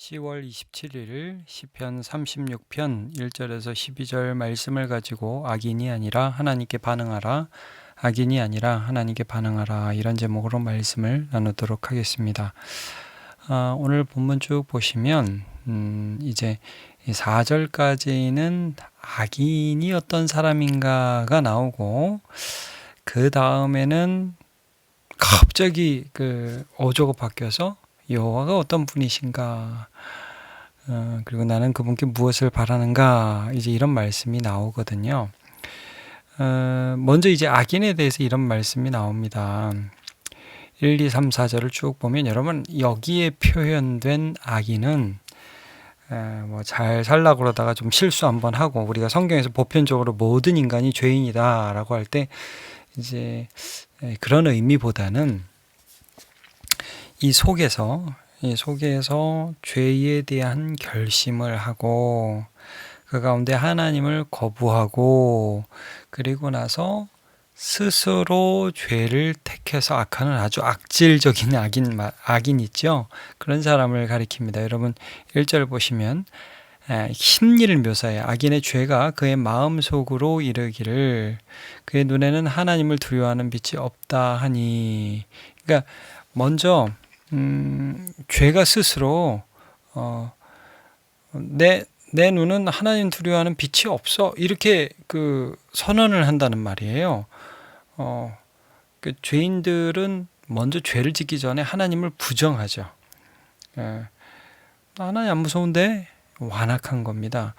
10월 27일 시편 36편 1절에서 12절 말씀을 가지고 악인이 아니라 하나님께 반응하라, 악인이 아니라 하나님께 반응하라, 이런 제목으로 말씀을 나누도록 하겠습니다. 오늘 본문 쭉 보시면 이제 4절까지는 악인이 어떤 사람인가가 나오고, 그 다음에는 갑자기 그 어조가 바뀌어서 여호와가 어떤 분이신가, 그리고 나는 그분께 무엇을 바라는가, 이제 이런 말씀이 나오거든요. 먼저 이제 악인에 대해서 이런 말씀이 나옵니다. 1, 2, 3, 4절을 쭉 보면 여러분, 여기에 표현된 악인은 뭐 잘 살라고 그러다가 좀 실수 한번 하고, 우리가 성경에서 보편적으로 모든 인간이 죄인이다 라고 할 때 이제 그런 의미보다는 이 속에서 죄에 대한 결심을 하고, 그 가운데 하나님을 거부하고, 그리고 나서 스스로 죄를 택해서 악하는 아주 악질적인 악인 있죠. 그런 사람을 가리킵니다. 여러분 1절 보시면 심리를 묘사해요. 악인의 죄가 그의 마음속으로 이르기를 그의 눈에는 하나님을 두려워하는 빛이 없다 하니. 그러니까 먼저 죄가 스스로 내 눈은 하나님 두려워하는 빛이 없어, 이렇게 그 선언을 한다는 말이에요. 그 죄인들은 먼저 죄를 짓기 전에 하나님을 부정하죠. 하나님 안 무서운데, 완악한 겁니다.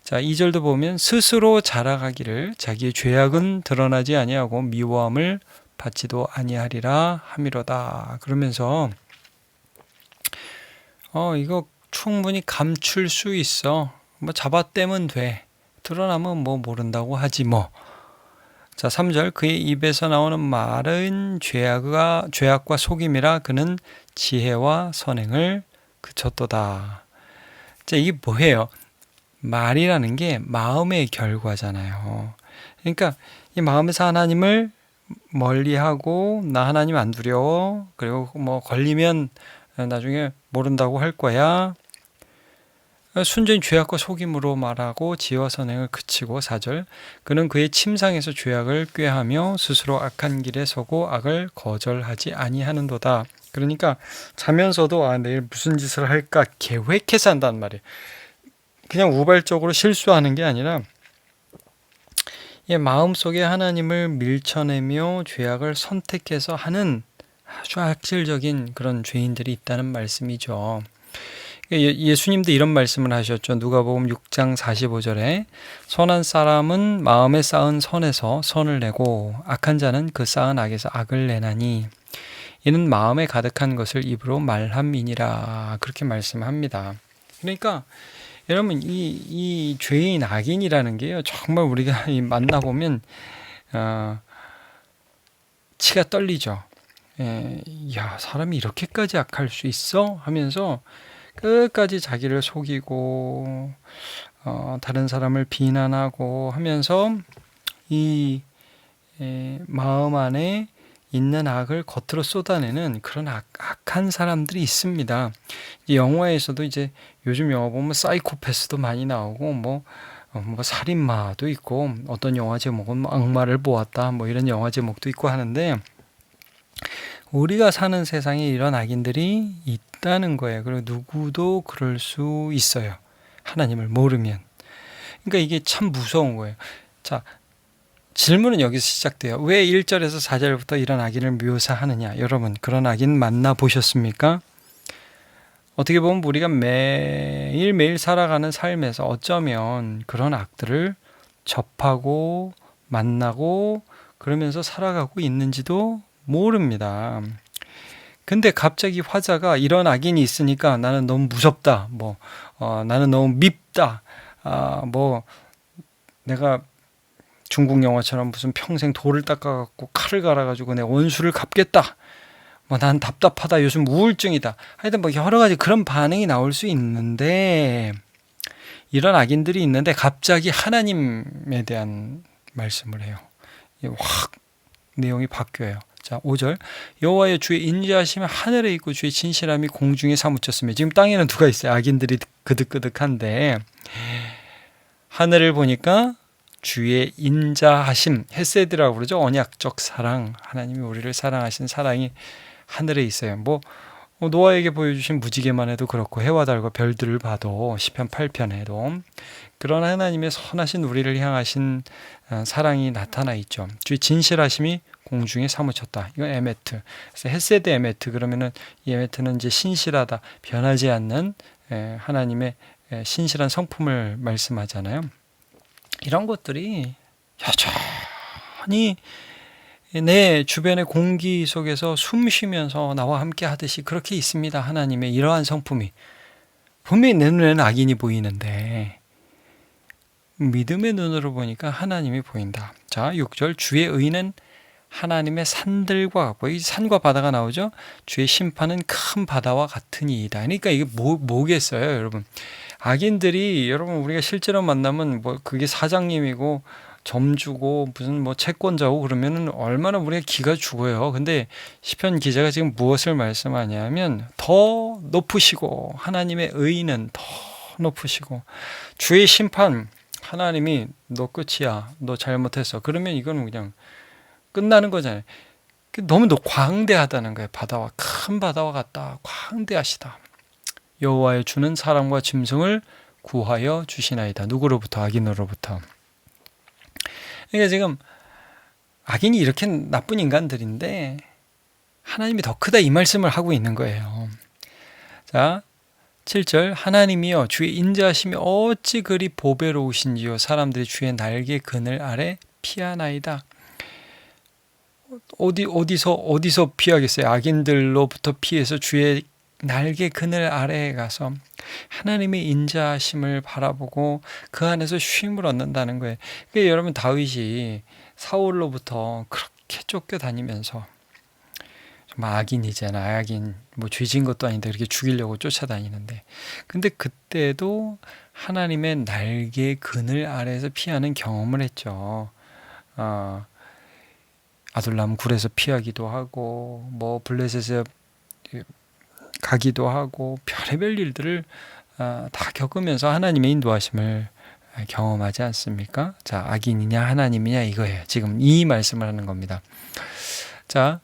자, 2절도 보면 스스로 자랑하기를 자기의 죄악은 드러나지 아니하고 미워함을 받지도 아니하리라 함이로다. 그러면서 이거 충분히 감출 수 있어. 뭐 잡아떼면 돼. 드러나면 뭐 모른다고 하지 뭐. 자, 3절 그의 입에서 나오는 말은 죄악과 속임이라 그는 지혜와 선행을 그쳤도다. 자, 이게 뭐예요? 말이라는 게 마음의 결과잖아요. 그러니까 이 마음에서 하나님을 멀리하고, 나 하나님 안 두려워, 그리고 뭐 걸리면 나중에 모른다고 할 거야, 순전히 죄악과 속임으로 말하고 지혜와 선행을 그치고. 4절 그는 그의 침상에서 죄악을 꾀하며 스스로 악한 길에 서고 악을 거절하지 아니하는도다. 그러니까 자면서도 내일 무슨 짓을 할까 계획해서 한단 말이에요. 그냥 우발적으로 실수하는 게 아니라 마음속에 하나님을 밀쳐내며 죄악을 선택해서 하는 아주 악질적인 그런 죄인들이 있다는 말씀이죠. 예수님도 이런 말씀을 하셨죠. 누가복음 6장 45절에 선한 사람은 마음에 쌓은 선에서 선을 내고 악한 자는 그 쌓은 악에서 악을 내나니 이는 마음에 가득한 것을 입으로 말함이니라, 그렇게 말씀합니다. 그러니까 여러분, 이 죄인 악인이라는 게요, 정말 우리가 만나보면 치가 떨리죠. 야, 사람이 이렇게까지 악할 수 있어? 하면서 끝까지 자기를 속이고 다른 사람을 비난하고 하면서 이 마음 안에 있는 악을 겉으로 쏟아내는 그런 악한 사람들이 있습니다. 영화에서도 이제 요즘 영화 보면 사이코패스도 많이 나오고, 뭐 살인마도 있고, 어떤 영화 제목은 뭐 악마를 보았다, 뭐 이런 영화 제목도 있고 하는데, 우리가 사는 세상에 이런 악인들이 있다는 거예요. 그리고 누구도 그럴 수 있어요. 하나님을 모르면. 그러니까 이게 참 무서운 거예요. 자, 질문은 여기서 시작돼요. 왜 1절에서 4절부터 이런 악인을 묘사하느냐? 여러분, 그런 악인 만나보셨습니까? 어떻게 보면 우리가 매일매일 살아가는 삶에서 어쩌면 그런 악들을 접하고 만나고 그러면서 살아가고 있는지도 모릅니다. 근데 갑자기 화자가 이런 악인이 있으니까 나는 너무 무섭다, 나는 너무 밉다, 내가 중국 영화처럼 무슨 평생 돌을 닦아갖고 칼을 갈아가지고 내 원수를 갚겠다, 난 답답하다, 요즘 우울증이다, 하여튼 여러 가지 그런 반응이 나올 수 있는데, 이런 악인들이 있는데 갑자기 하나님에 대한 말씀을 해요. 확 내용이 바뀌어요. 자, 5절. 여호와의 주의 인자하심이 하늘에 있고 주의 진실함이 공중에 사무쳤으며. 지금 땅에는 누가 있어요? 악인들이 그득그득한데 하늘을 보니까 주의 인자하심, 헤세드라고 그러죠. 언약적 사랑, 하나님이 우리를 사랑하신 사랑이 하늘에 있어요. 노아에게 보여주신 무지개만 해도 그렇고 해와 달과 별들을 봐도 시편 8편에도 그런 하나님의 선하신 우리를 향하신 사랑이 나타나 있죠. 주의 진실하심이 공중에 사무쳤다. 이건 에메트. 그래서 헤세드 에메트, 그러면은 이 에메트는 이제 신실하다, 변하지 않는 하나님의 신실한 성품을 말씀하잖아요. 이런 것들이 여전히 내 주변의 공기 속에서 숨 쉬면서 나와 함께 하듯이 그렇게 있습니다. 하나님의 이러한 성품이. 분명히 내 눈에는 악인이 보이는데 믿음의 눈으로 보니까 하나님이 보인다. 자, 6절. 주의 의는 하나님의 산들과 같고, 이 산과 바다가 나오죠. 주의 심판은 큰 바다와 같으니이다. 그러니까 이게 뭐겠어요, 여러분? 악인들이, 여러분, 우리가 실제로 만나면 그게 사장님이고 점주고 무슨 채권자고 그러면은 얼마나 우리가 기가 죽어요. 근데 시편 기자가 지금 무엇을 말씀하냐면 더 높으시고 하나님의 의는 더 높으시고 주의 심판, 하나님이 너 끝이야, 너 잘못했어, 그러면 이건 그냥 끝나는 거잖아요. 너무 광대하다는 거예요. 큰 바다와 같다, 광대하시다. 여호와의 주는 사람과 짐승을 구하여 주시나이다. 누구로부터? 악인으로부터. 그러니까 지금 악인이 이렇게 나쁜 인간들인데 하나님이 더 크다, 이 말씀을 하고 있는 거예요. 자, 7절. 하나님이여 주의 인자하심이 어찌 그리 보배로우신지요, 사람들이 주의 날개 그늘 아래 피하나이다. 어디서 피하겠어요? 악인들로부터 피해서 주의 날개 그늘 아래에 가서 하나님의 인자하심을 바라보고 그 안에서 쉼을 얻는다는 거예요. 그러니까 여러분, 다윗이 사울로부터 그렇게 쫓겨다니면서 정말 악인이잖아. 악인, 죄진 것도 아닌데 그렇게 죽이려고 쫓아다니는데, 근데 그때도 하나님의 날개 그늘 아래에서 피하는 경험을 했죠. 아둘람 굴에서 피하기도 하고 블레셋에 가기도 하고 별의별 일들을 다 겪으면서 하나님의 인도하심을 경험하지 않습니까? 자, 악인이냐 하나님이냐 이거예요. 지금 이 말씀을 하는 겁니다. 자,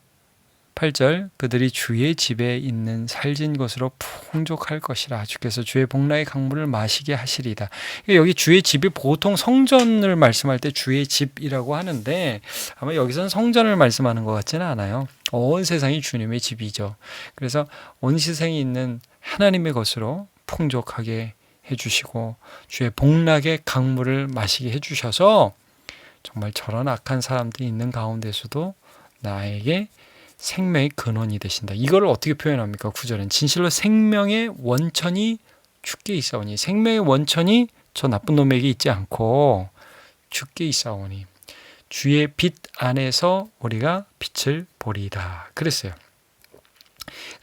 8절. 그들이 주의 집에 있는 살진 것으로 풍족할 것이라. 주께서 주의 복락의 강물을 마시게 하시리다. 여기 주의 집이 보통 성전을 말씀할 때 주의 집이라고 하는데 아마 여기서는 성전을 말씀하는 것 같지는 않아요. 온 세상이 주님의 집이죠. 그래서 온 세상에 있는 하나님의 것으로 풍족하게 해주시고 주의 복락의 강물을 마시게 해주셔서 정말 저런 악한 사람들이 있는 가운데서도 나에게 생명의 근원이 되신다. 이거를 어떻게 표현합니까? 9절은 진실로 생명의 원천이 주께 있사오니, 생명의 원천이 저 나쁜 놈에게 있지 않고 주께 있사오니 주의 빛 안에서 우리가 빛을 보리이다. 그랬어요.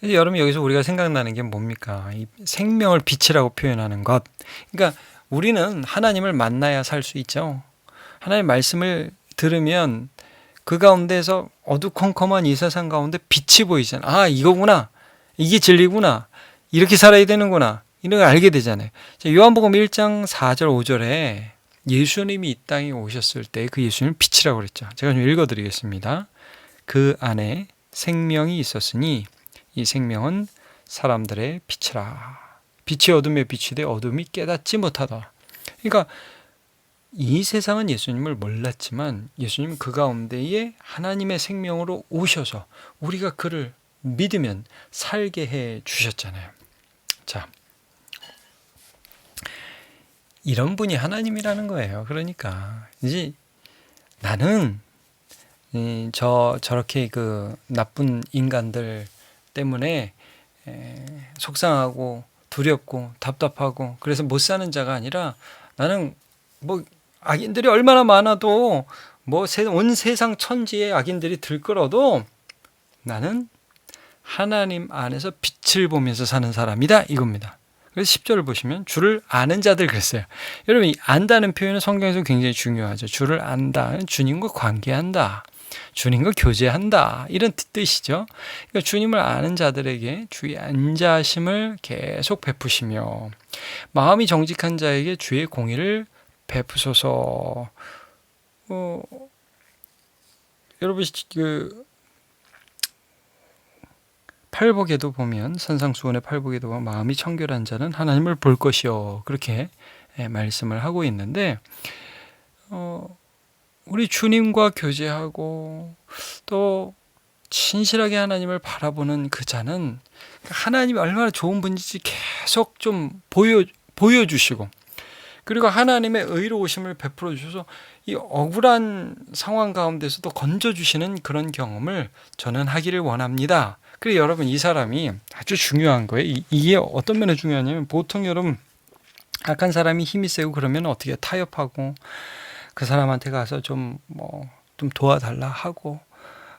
그래서 여러분, 여기서 우리가 생각나는 게 뭡니까? 이 생명을 빛이라고 표현하는 것. 그러니까 우리는 하나님을 만나야 살 수 있죠. 하나님의 말씀을 들으면 그 가운데서 어두컴컴한 이 세상 가운데 빛이 보이잖아요. 아, 이거구나. 이게 진리구나. 이렇게 살아야 되는구나. 이런 걸 알게 되잖아요. 요한복음 1장 4절 5절에 예수님이 이 땅에 오셨을 때 그 예수님을 빛이라고 그랬죠. 제가 좀 읽어드리겠습니다. 그 안에 생명이 있었으니 이 생명은 사람들의 빛이라. 빛이 어둠에 비치되 어둠이 깨닫지 못하다. 그러니까 이 세상은 예수님을 몰랐지만 예수님은 그 가운데에 하나님의 생명으로 오셔서 우리가 그를 믿으면 살게 해 주셨잖아요. 자, 이런 분이 하나님이라는 거예요. 그러니까 이제 나는 저렇게 그 나쁜 인간들 때문에 속상하고 두렵고 답답하고 그래서 못 사는 자가 아니라, 나는 악인들이 얼마나 많아도 온 세상 천지에 악인들이 들끓어도 나는 하나님 안에서 빛을 보면서 사는 사람이다, 이겁니다. 그래서 10절을 보시면 주를 아는 자들 그랬어요. 여러분, 이 안다는 표현은 성경에서 굉장히 중요하죠. 주를 안다, 주님과 관계한다. 주님과 교제한다 이런 뜻이죠. 그러니까 주님을 아는 자들에게 주의 안자심을 계속 베푸시며 마음이 정직한 자에게 주의 공의를 베푸소서. 여러분 그 팔복에도 보면 산상수훈의 팔복에도 보면 마음이 청결한 자는 하나님을 볼 것이요 그렇게 말씀을 하고 있는데 우리 주님과 교제하고 또 진실하게 하나님을 바라보는 그 자는 하나님이 얼마나 좋은 분인지 계속 좀 보여주시고 그리고 하나님의 의로우심을 베풀어 주셔서 이 억울한 상황 가운데서도 건져주시는 그런 경험을 저는 하기를 원합니다. 그리고 여러분 이 사람이 아주 중요한 거예요. 이게 어떤 면에 중요하냐면 보통 여러분 악한 사람이 힘이 세고 그러면 어떻게 타협하고 그 사람한테 가서 좀 도와달라 하고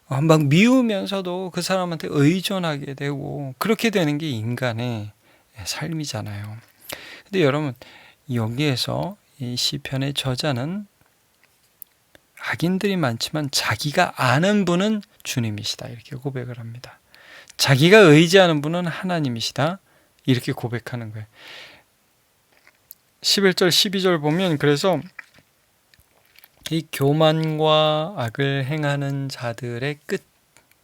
막 미우면서도 그 사람한테 의존하게 되고 그렇게 되는 게 인간의 삶이잖아요. 근데 여러분 여기에서 이 시편의 저자는 악인들이 많지만 자기가 아는 분은 주님이시다 이렇게 고백을 합니다. 자기가 의지하는 분은 하나님이시다 이렇게 고백하는 거예요. 11절 12절 보면 그래서 이 교만과 악을 행하는 자들의 끝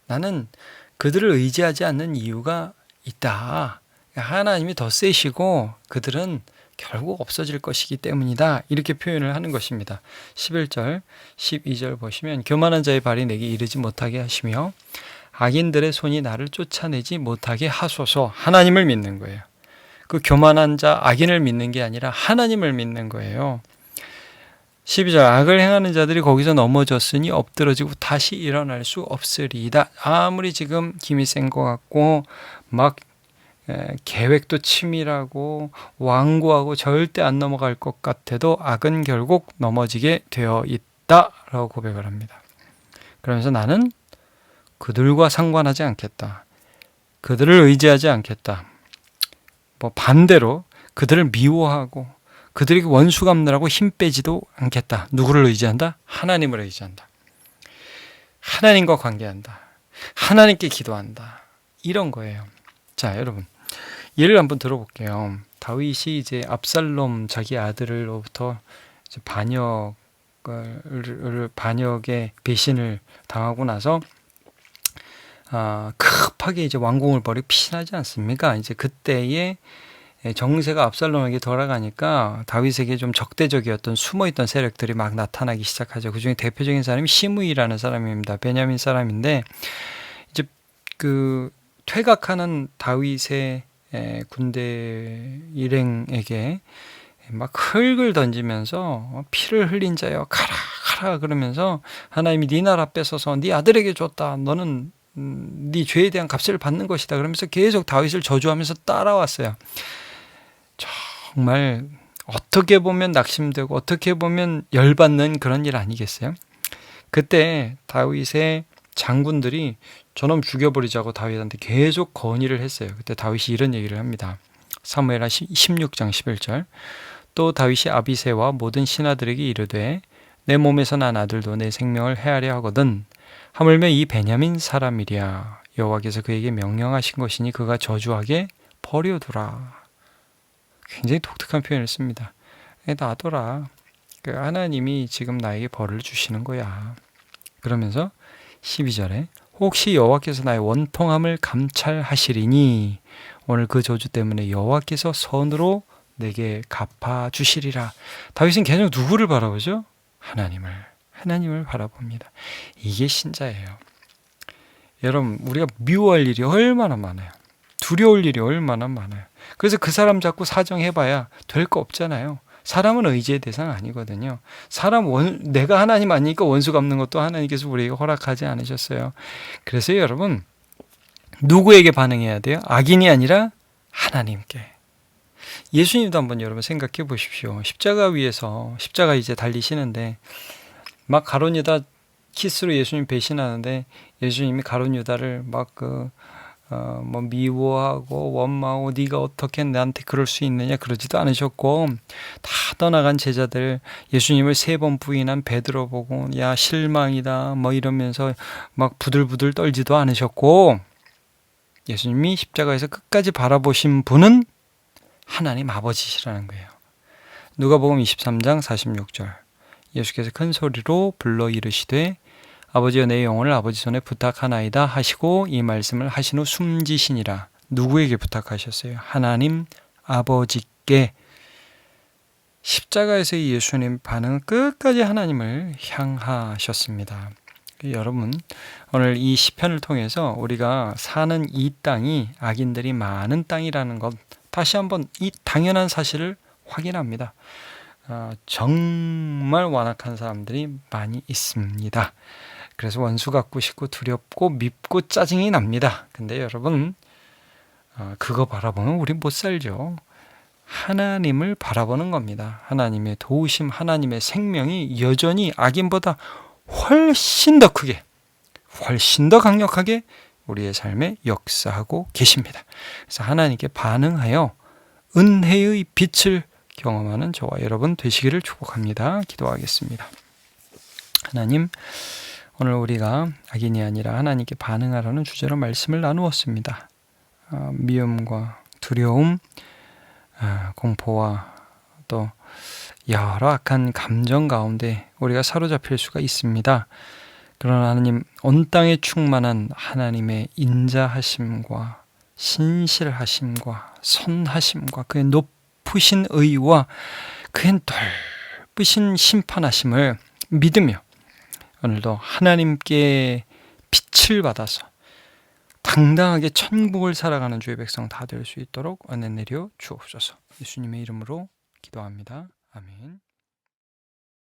나는 그들을 의지하지 않는 이유가 있다. 하나님이 더 세시고 그들은 결국 없어질 것이기 때문이다. 이렇게 표현을 하는 것입니다. 11절 12절 보시면 교만한 자의 발이 내게 이르지 못하게 하시며 악인들의 손이 나를 쫓아내지 못하게 하소서. 하나님을 믿는 거예요. 그 교만한 자 악인을 믿는 게 아니라 하나님을 믿는 거예요. 12절 악을 행하는 자들이 거기서 넘어졌으니 엎드러지고 다시 일어날 수 없으리이다. 아무리 지금 힘이 센 것 같고 막 계획도 치밀하고 완고하고 절대 안 넘어갈 것 같아도 악은 결국 넘어지게 되어 있다라고 고백을 합니다. 그러면서 나는 그들과 상관하지 않겠다. 그들을 의지하지 않겠다. 반대로 그들을 미워하고 그들에게 원수 갚느라고 힘 빼지도 않겠다. 누구를 의지한다? 하나님을 의지한다. 하나님과 관계한다. 하나님께 기도한다. 이런 거예요. 자, 여러분. 예를 한번 들어볼게요. 다윗이 이제 압살롬 자기 아들로부터 이제 반역의 배신을 당하고 나서 급하게 이제 왕궁을 버리고 피신하지 않습니까? 이제 그때에 정세가 압살롬에게 돌아가니까 다윗에게 좀 적대적이었던 숨어있던 세력들이 막 나타나기 시작하죠. 그 중에 대표적인 사람이 시므이라는 사람입니다. 베냐민 사람인데 이제 그 퇴각하는 다윗의 군대 일행에게 막 흙을 던지면서 피를 흘린 자여 가라 가라 그러면서 하나님이 네 나라 뺏어서 네 아들에게 줬다. 너는 네 죄에 대한 값을 받는 것이다. 그러면서 계속 다윗을 저주하면서 따라왔어요. 정말 어떻게 보면 낙심되고 어떻게 보면 열받는 그런 일 아니겠어요? 그때 다윗의 장군들이 저놈 죽여버리자고 다윗한테 계속 건의를 했어요. 그때 다윗이 이런 얘기를 합니다. 사무엘하 16장 11절 또 다윗이 아비새와 모든 신하들에게 이르되 내 몸에서 난 아들도 내 생명을 해하려 하거든 하물며 이 베냐민 사람이랴 여호와께서 그에게 명령하신 것이니 그가 저주하게 버려두라. 굉장히 독특한 표현을 씁니다. 놔둬라. 하나님이 지금 나에게 벌을 주시는 거야. 그러면서 12절에 혹시 여호와께서 나의 원통함을 감찰하시리니 오늘 그 저주 때문에 여호와께서 선으로 내게 갚아주시리라. 다윗은 계속 누구를 바라보죠? 하나님을 바라봅니다. 이게 신자예요. 여러분 우리가 미워할 일이 얼마나 많아요. 두려울 일이 얼마나 많아요. 그래서 그 사람 자꾸 사정해봐야 될 거 없잖아요. 사람은 의지의 대상 아니거든요. 내가 하나님 아니니까 원수 갚는 것도 하나님께서 우리에게 허락하지 않으셨어요. 그래서 여러분 누구에게 반응해야 돼요? 악인이 아니라 하나님께. 예수님도 한번 여러분 생각해 보십시오. 십자가 위에서 십자가 이제 달리시는데 막 가룟 유다 키스로 예수님 배신하는데 예수님이 가룟 유다를 막 뭐 미워하고 원망하고 네가 어떻게 나한테 그럴 수 있느냐 그러지도 않으셨고, 다 떠나간 제자들, 예수님을 3번 부인한 베드로 보고 야 실망이다 뭐 이러면서 막 부들부들 떨지도 않으셨고, 예수님이 십자가에서 끝까지 바라보신 분은 하나님 아버지시라는 거예요. 누가복음 23장 46절, 예수께서 큰 소리로 불러 이르시되 아버지여 내 영혼을 아버지 손에 부탁하나이다 하시고 이 말씀을 하신 후 숨지시니라. 누구에게 부탁하셨어요? 하나님 아버지께. 십자가에서 예수님 반응은 끝까지 하나님을 향하셨습니다. 여러분, 오늘 이 시편을 통해서 우리가 사는 이 땅이 악인들이 많은 땅이라는 것, 다시 한번 이 당연한 사실을 확인합니다. 정말 완악한 사람들이 많이 있습니다. 그래서 원수 갖고 싶고 두렵고 밉고 짜증이 납니다. 근데 여러분, 그거 바라보면 우리 못 살죠. 하나님을 바라보는 겁니다. 하나님의 도우심, 하나님의 생명이 여전히 악인보다 훨씬 더 크게, 훨씬 더 강력하게 우리의 삶에 역사하고 계십니다. 그래서 하나님께 반응하여 은혜의 빛을 경험하는 저와 여러분 되시기를 축복합니다. 기도하겠습니다. 하나님, 오늘 우리가 악인이 아니라 하나님께 반응하라는 주제로 말씀을 나누었습니다. 미움과 두려움, 공포와 또 여러 악한 감정 가운데 우리가 사로잡힐 수가 있습니다. 그러나 하나님, 온 땅에 충만한 하나님의 인자하심과 신실하심과 선하심과 그의 높으신 의와 그의 넓으신 심판하심을 믿으며 오늘도 하나님께 빛을 받아서 당당하게 천국을 살아가는 주의 백성 다 될 수 있도록 은혜 내려 주옵소서. 예수님의 이름으로 기도합니다. 아멘.